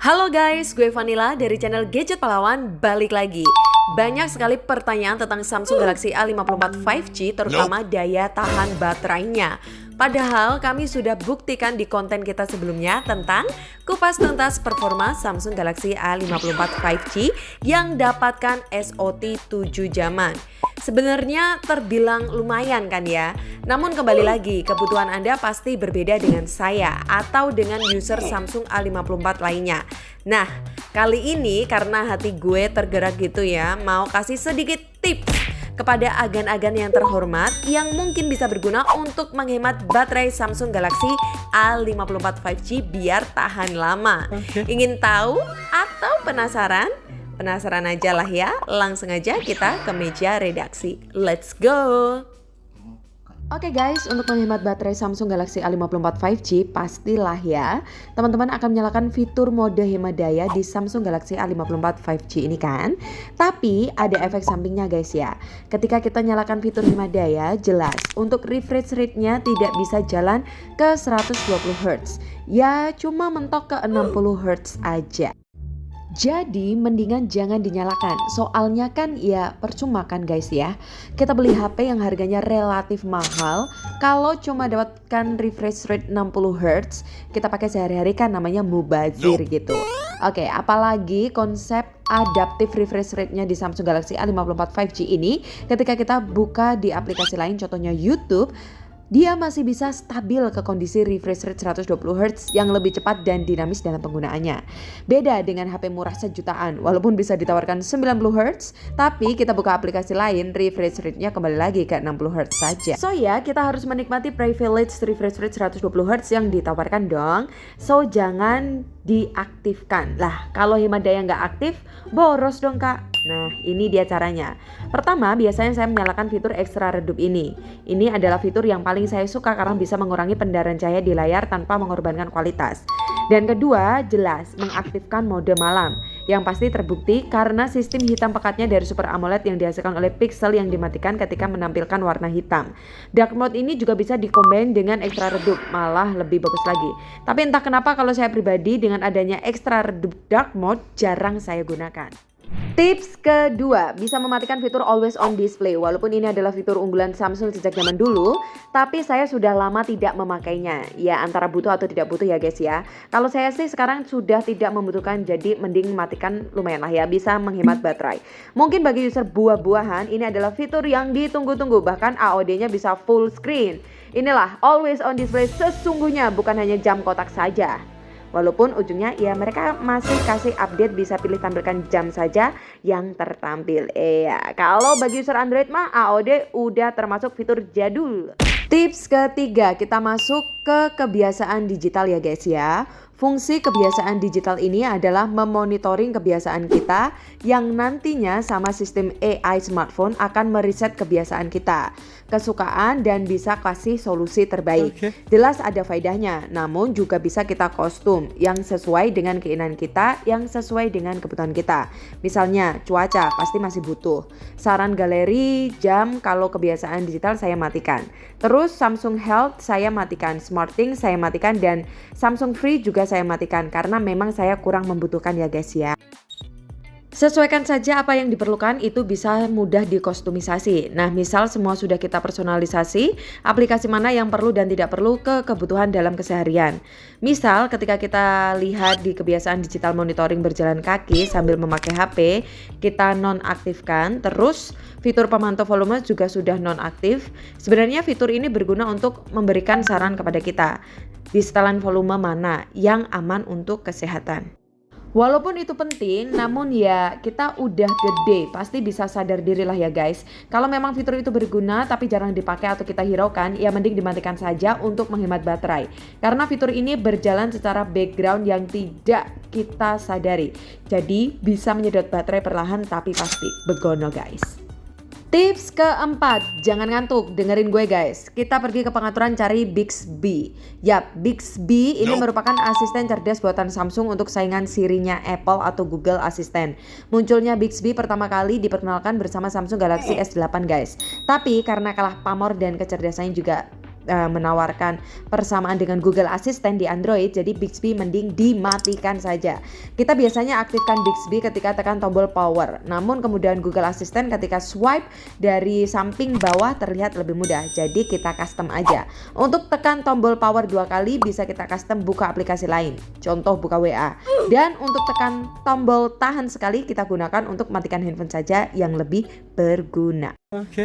Halo guys, gue Vanilla dari channel Gadget Pahlawan balik lagi. Banyak sekali pertanyaan tentang Samsung Galaxy A54 5G, terutama daya tahan baterainya. Padahal kami sudah buktikan di konten kita sebelumnya tentang kupas tuntas performa Samsung Galaxy A54 5G yang dapatkan SOT 7 jaman. Sebenarnya terbilang lumayan kan ya. Namun kembali lagi, kebutuhan Anda pasti berbeda dengan saya atau dengan user Samsung A54 lainnya. Nah, kali ini karena hati gue tergerak gitu ya, mau kasih sedikit tips kepada agan-agan yang terhormat yang mungkin bisa berguna untuk menghemat baterai Samsung Galaxy A54 5G biar tahan lama. Ingin tahu atau penasaran? Penasaran aja lah ya, langsung aja kita ke meja redaksi. Let's go! Oke guys, untuk menghemat baterai Samsung Galaxy A54 5G, pastilah ya teman-teman akan menyalakan fitur mode hemat daya di Samsung Galaxy A54 5G ini kan. Tapi ada efek sampingnya guys ya. Ketika kita nyalakan fitur hemat daya, jelas untuk refresh rate-nya tidak bisa jalan ke 120 Hz. Ya cuma mentok ke 60 Hz aja. Jadi mendingan jangan dinyalakan, soalnya kan ya percuma kan guys ya. Kita beli HP yang harganya relatif mahal, kalau cuma dapatkan refresh rate 60 Hz, kita pakai sehari-hari kan namanya mubazir gitu. Oke, apalagi konsep adaptive refresh rate-nya di Samsung Galaxy A54 5G ini, ketika kita buka di aplikasi lain contohnya YouTube, dia masih bisa stabil ke kondisi refresh rate 120 Hz yang lebih cepat dan dinamis dalam penggunaannya. Beda dengan HP murah sejutaan, walaupun bisa ditawarkan 90 Hz, tapi kita buka aplikasi lain, refresh rate-nya kembali lagi ke 60 Hz saja. So ya, kita harus menikmati privilege refresh rate 120 Hz yang ditawarkan dong. So jangan diaktifkan. Lah, kalau hemat daya nggak aktif, boros dong kak. Nah, ini dia caranya. Pertama, biasanya saya menyalakan fitur ekstra redup ini. Ini adalah fitur yang paling saya suka karena bisa mengurangi pendarahan cahaya di layar tanpa mengorbankan kualitas. Dan kedua, jelas mengaktifkan mode malam, yang pasti terbukti karena sistem hitam pekatnya dari Super AMOLED yang dihasilkan oleh pixel yang dimatikan ketika menampilkan warna hitam. Dark mode ini juga bisa dikombin dengan ekstra redup, malah lebih bagus lagi. Tapi entah kenapa kalau saya pribadi dengan adanya ekstra redup dark mode jarang saya gunakan. Tips kedua, bisa mematikan fitur always on display. Walaupun ini adalah fitur unggulan Samsung sejak zaman dulu, tapi saya sudah lama tidak memakainya. Ya antara butuh atau tidak butuh ya guys ya. Kalau saya sih sekarang sudah tidak membutuhkan, jadi mending matikan, lumayan lah ya, bisa menghemat baterai. Mungkin bagi user buah-buahan ini adalah fitur yang ditunggu-tunggu, bahkan AOD-nya bisa full screen. Inilah always on display sesungguhnya, bukan hanya jam kotak saja. Walaupun ujungnya ya mereka masih kasih update, bisa pilih tampilkan jam saja yang tertampil. Kalau bagi user Android mah AOD udah termasuk fitur jadul. Tips ketiga, kita masuk ke kebiasaan digital ya guys ya. Fungsi kebiasaan digital ini adalah memonitoring kebiasaan kita yang nantinya sama sistem AI smartphone akan meriset kebiasaan kita, kesukaan, dan bisa kasih solusi terbaik. Jelas ada faedahnya, namun juga bisa kita kostum yang sesuai dengan keinginan kita, yang sesuai dengan kebutuhan kita. Misalnya cuaca pasti masih butuh. Saran galeri, jam, kalau kebiasaan digital saya matikan. Terus Samsung Health saya matikan, SmartThings saya matikan, dan Samsung Free juga saya matikan karena memang saya kurang membutuhkan ya guys ya. Sesuaikan saja apa yang diperlukan, itu bisa mudah dikostumisasi. Nah, misal semua sudah kita personalisasi, aplikasi mana yang perlu dan tidak perlu ke kebutuhan dalam keseharian. Misal ketika kita lihat di kebiasaan digital monitoring berjalan kaki sambil memakai HP, kita nonaktifkan, terus fitur pemantau volume juga sudah nonaktif. Sebenarnya fitur ini berguna untuk memberikan saran kepada kita di setelan volume mana yang aman untuk kesehatan. Walaupun itu penting, namun ya kita udah gede, pasti bisa sadar diri lah ya guys. Kalau memang fitur itu berguna tapi jarang dipakai atau kita hiraukan, ya mending dimatikan saja untuk menghemat baterai. Karena fitur ini berjalan secara background yang tidak kita sadari. Jadi bisa menyedot baterai perlahan tapi pasti begono guys. Tips keempat, jangan ngantuk, dengerin gue guys. Kita pergi ke pengaturan, cari Bixby. Yap, Bixby ini merupakan asisten cerdas buatan Samsung untuk saingan Siri-nya Apple atau Google Assistant. Munculnya Bixby pertama kali diperkenalkan bersama Samsung Galaxy S8 guys. Tapi karena kalah pamor dan kecerdasannya juga menawarkan persamaan dengan Google Assistant di Android, jadi Bixby mending dimatikan saja. Kita biasanya aktifkan Bixby ketika tekan tombol power, namun kemudahan Google Assistant ketika swipe dari samping bawah terlihat lebih mudah, jadi kita custom aja. Untuk tekan tombol power 2 kali bisa kita custom buka aplikasi lain, contoh buka WA. Dan untuk tekan tombol tahan sekali kita gunakan untuk matikan handphone saja yang lebih berguna.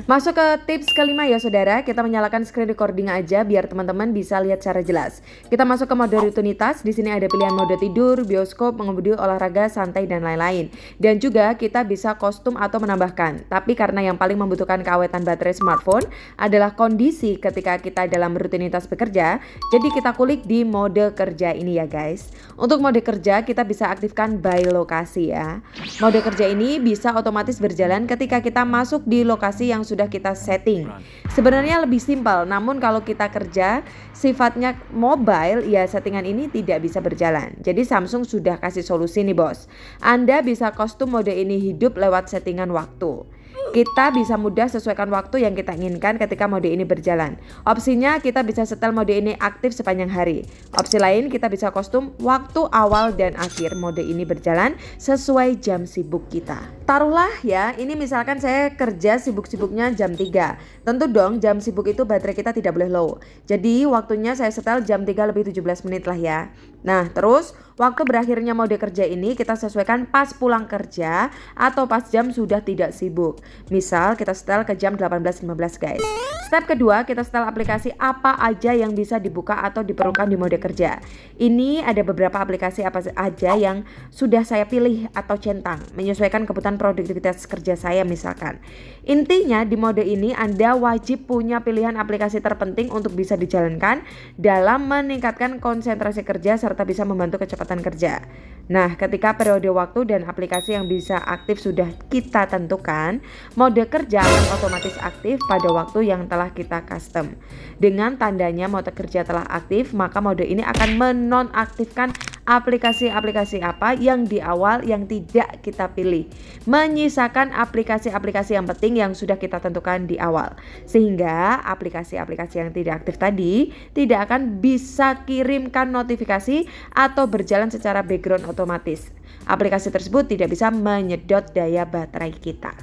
Masuk ke tips kelima ya saudara, kita menyalakan screen recording aja biar teman-teman bisa lihat secara jelas. Kita masuk ke mode rutinitas, di sini ada pilihan mode tidur, bioskop, mengemudi, olahraga, santai dan lain-lain. Dan juga kita bisa kostum atau menambahkan. Tapi karena yang paling membutuhkan keawetan baterai smartphone adalah kondisi ketika kita dalam rutinitas bekerja, jadi kita kulik di mode kerja ini ya guys. Untuk mode kerja kita bisa aktifkan by lokasi ya. Mode kerja ini bisa otomatis berjalan ketika kita masuk di lokasi yang sudah kita setting. Sebenarnya lebih simpel, namun kalau kita kerja sifatnya mobile ya settingan ini tidak bisa berjalan. Jadi Samsung sudah kasih solusi nih bos. Anda bisa kostum mode ini hidup lewat settingan waktu. Kita bisa mudah sesuaikan waktu yang kita inginkan ketika mode ini berjalan. Opsinya kita bisa setel mode ini aktif sepanjang hari. Opsi lain kita bisa kostum waktu awal dan akhir mode ini berjalan sesuai jam sibuk kita. Taruhlah ya, ini misalkan saya kerja sibuk-sibuknya jam 3. Tentu dong jam sibuk itu baterai kita tidak boleh low. Jadi waktunya saya setel jam 3 lebih 17 menit lah ya. Nah terus waktu berakhirnya mode kerja ini kita sesuaikan pas pulang kerja atau pas jam sudah tidak sibuk. Misal kita setel ke jam 18.15 guys. Step kedua kita setel aplikasi apa aja yang bisa dibuka atau diperlukan di mode kerja. Ini ada beberapa aplikasi apa aja yang sudah saya pilih atau centang menyesuaikan kebutuhan produktivitas kerja saya misalkan. Intinya di mode ini Anda wajib punya pilihan aplikasi terpenting untuk bisa dijalankan dalam meningkatkan konsentrasi kerja serta bisa membantu kecepatan kerja. Nah, ketika periode waktu dan aplikasi yang bisa aktif sudah kita tentukan, mode kerja akan otomatis aktif pada waktu yang telah kita custom. Dengan tandanya mode kerja telah aktif, maka mode ini akan menonaktifkan aplikasi-aplikasi apa yang di awal yang tidak kita pilih, menyisakan aplikasi-aplikasi yang penting yang sudah kita tentukan di awal. Sehingga aplikasi-aplikasi yang tidak aktif tadi tidak akan bisa kirimkan notifikasi atau berjalan secara background otomatis. Aplikasi tersebut tidak bisa menyedot daya baterai kita.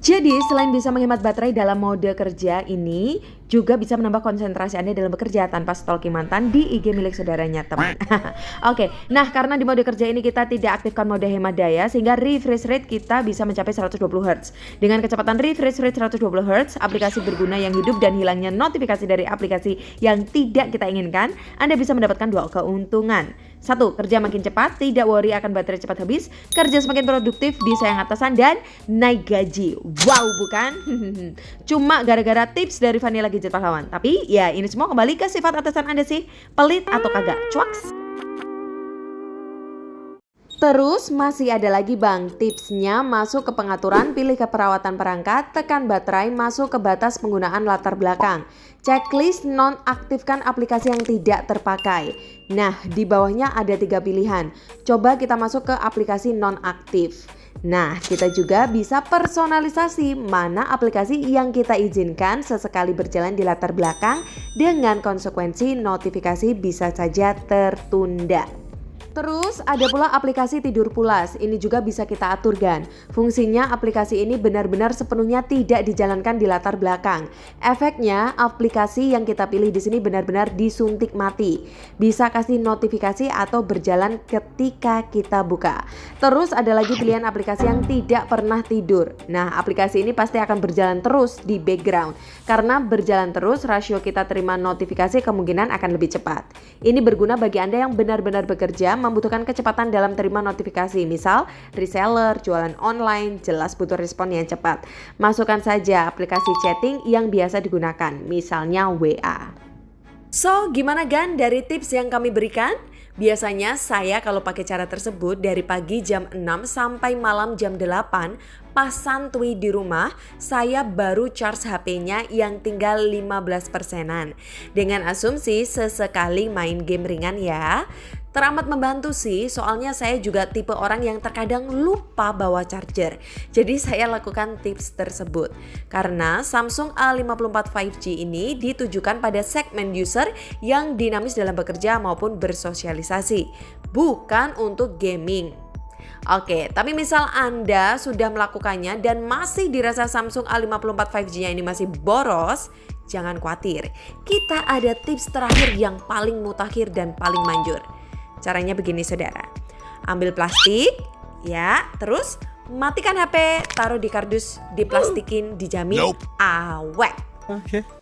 Jadi selain bisa menghemat baterai dalam mode kerja ini, juga bisa menambah konsentrasi Anda dalam bekerja tanpa stalking mantan di IG milik saudaranya teman. Oke, nah karena di mode kerja ini kita tidak aktifkan mode hemat daya, sehingga refresh rate kita bisa mencapai 120 Hz. Dengan kecepatan refresh rate 120 Hz, aplikasi berguna yang hidup dan hilangnya notifikasi dari aplikasi yang tidak kita inginkan, Anda bisa mendapatkan dua keuntungan. 1. Kerja makin cepat, tidak worry akan baterai cepat habis, kerja semakin produktif, disayang atasan, dan naik gaji. Wow bukan? Cuma gara-gara tips dari Vanilla Gadget Pahlawan. Tapi ya ini semua kembali ke sifat atasan Anda sih, pelit atau kagak. Cuaks. Terus masih ada lagi bang, tipsnya masuk ke pengaturan, pilih ke perawatan perangkat, tekan baterai, masuk ke batas penggunaan latar belakang. Checklist nonaktifkan aplikasi yang tidak terpakai. Nah di bawahnya ada 3 pilihan. Coba kita masuk ke aplikasi nonaktif. Nah kita juga bisa personalisasi mana aplikasi yang kita izinkan sesekali berjalan di latar belakang dengan konsekuensi notifikasi bisa saja tertunda. Terus ada pula aplikasi tidur pulas, ini juga bisa kita aturkan. Fungsinya aplikasi ini benar-benar sepenuhnya tidak dijalankan di latar belakang. Efeknya aplikasi yang kita pilih di sini benar-benar disuntik mati. Bisa kasih notifikasi atau berjalan ketika kita buka. Terus ada lagi pilihan aplikasi yang tidak pernah tidur. Nah aplikasi ini pasti akan berjalan terus di background. Karena berjalan terus rasio kita terima notifikasi kemungkinan akan lebih cepat. Ini berguna bagi Anda yang benar-benar bekerja membutuhkan kecepatan dalam terima notifikasi, misal reseller, jualan online, jelas butuh respon yang cepat. Masukkan saja aplikasi chatting yang biasa digunakan, misalnya WA. So, gimana Gan dari tips yang kami berikan? Biasanya saya kalau pakai cara tersebut dari pagi jam 6 sampai malam jam 8 pas santuy di rumah, saya baru charge HP-nya yang tinggal 15%-an. Dengan asumsi sesekali main game ringan ya. Teramat membantu sih, soalnya saya juga tipe orang yang terkadang lupa bawa charger. Jadi saya lakukan tips tersebut. Karena Samsung A54 5G ini ditujukan pada segmen user yang dinamis dalam bekerja maupun bersosialisasi, bukan untuk gaming. Oke, tapi misal Anda sudah melakukannya dan masih dirasa Samsung A54 5G-nya ini masih boros, jangan khawatir. Kita ada tips terakhir yang paling mutakhir dan paling manjur. Caranya begini saudara, ambil plastik ya, terus matikan HP, taruh di kardus, diplastikin, dijamin awet. Oke.